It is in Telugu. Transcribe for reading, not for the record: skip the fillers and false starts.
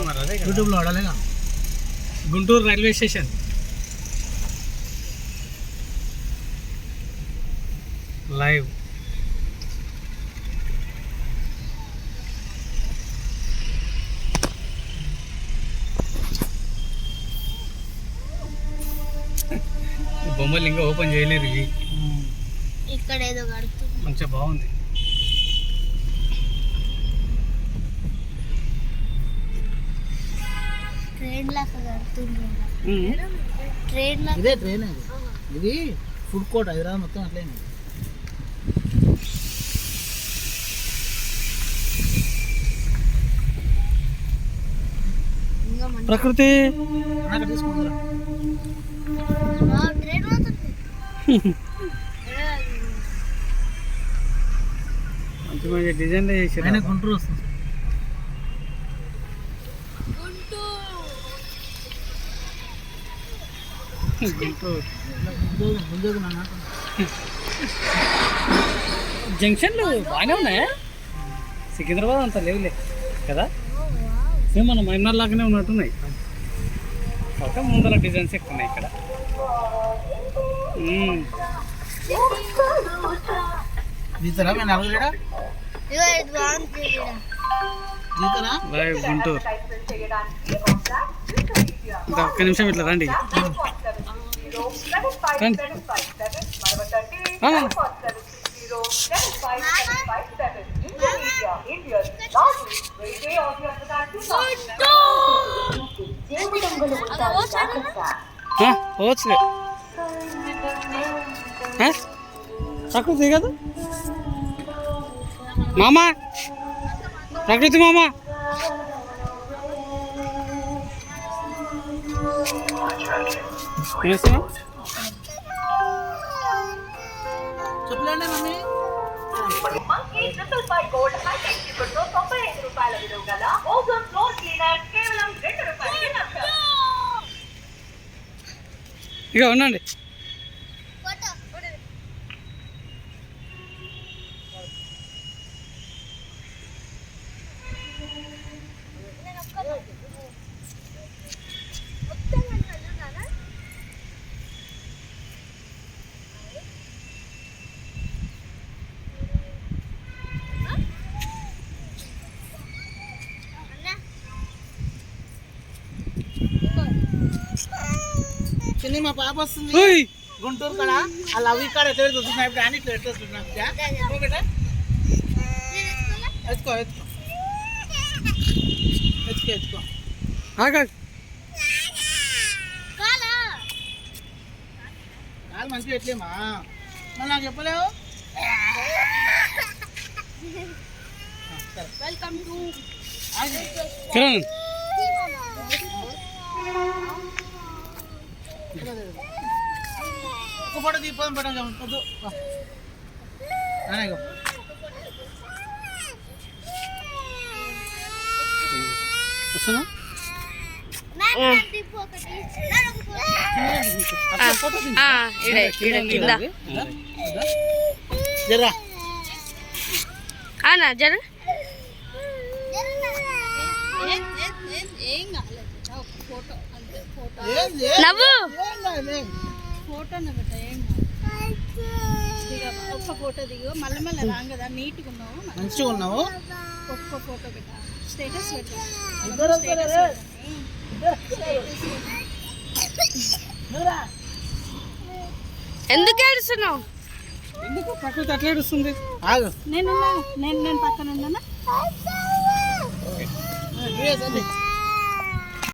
మరి అదే యూట్యూబ్లో వాడాలిగా. Guntur railway station live. బొమ్మలు ఇంకా ఓపెన్ చేయలేరు ఇవి. ఇక్కడ ఏదో కడుతుంది మంచిగా బాగుంది. ట్రైన్ లాగా కడుతుంది. ట్రైన్ ఇదే ట్రైన్ ఇది ఫుడ్ కోర్ట్ హైదరాబాద్ మొత్తం అట్లే. ప్రకృతి తీసుకుంటారా ట్రైన్ పోతుంది. మంచి మంచి డిజైన్ చేసి గుంటూరు వస్తుంది. జంక్షన్లు బాగానే ఉన్నాయా? సికింద్రాబాద్ అంత లేవులే కదా, సేమ్ మన మైనర్ లాగానే ఉన్నట్టున్నాయి. ఒక ముందర డిజైన్స్ ఎక్కువ ఉన్నాయి ఇక్కడ. లైవ్ గుంటూరు. ఒక్క నిమిషం ఇట్లా రండి. పోవచ్చు ప్రకృతి కదా మామా, ప్రకృతి మామా. చెప్పలేండి మమ్మీ. ఇక ఉండండి. చిన్ని మా పాప వస్తుంది గుంటూరు కాడ. ఆ లవ్ కాడ ఎట్లా చూస్తున్నా ఇప్పుడు అని ఇట్లా ఎట్లా చూస్తున్నా. ఎత్తుకో ఎత్తుకో ఎత్తుకో ఎత్తుకో. కాలు మంచిగా ఎట్లేమా మరి నాకు చెప్పలేవు. వెల్కమ్ టు ఒక ఫోటో తీసుకోవడం పట్టదు. వస్తున్నా జరా జర నవ్వు ఫోటో బెట్ట ఏం ఒక్క ఫోటో దిగు మళ్ళీ మళ్ళీ రాంగ్ కదా. నీట్గా ఉన్నావు, మంచిగా ఉన్నావు. ఒక్క ఫోటో పెట్ట స్టేటస్ పెట్ట. ఎందుకు ఏడుస్తున్నావు? ఎందుకు ప్రకృతి అట్లా ఏడుస్తుంది? నేను పక్కన ఉన్నానా?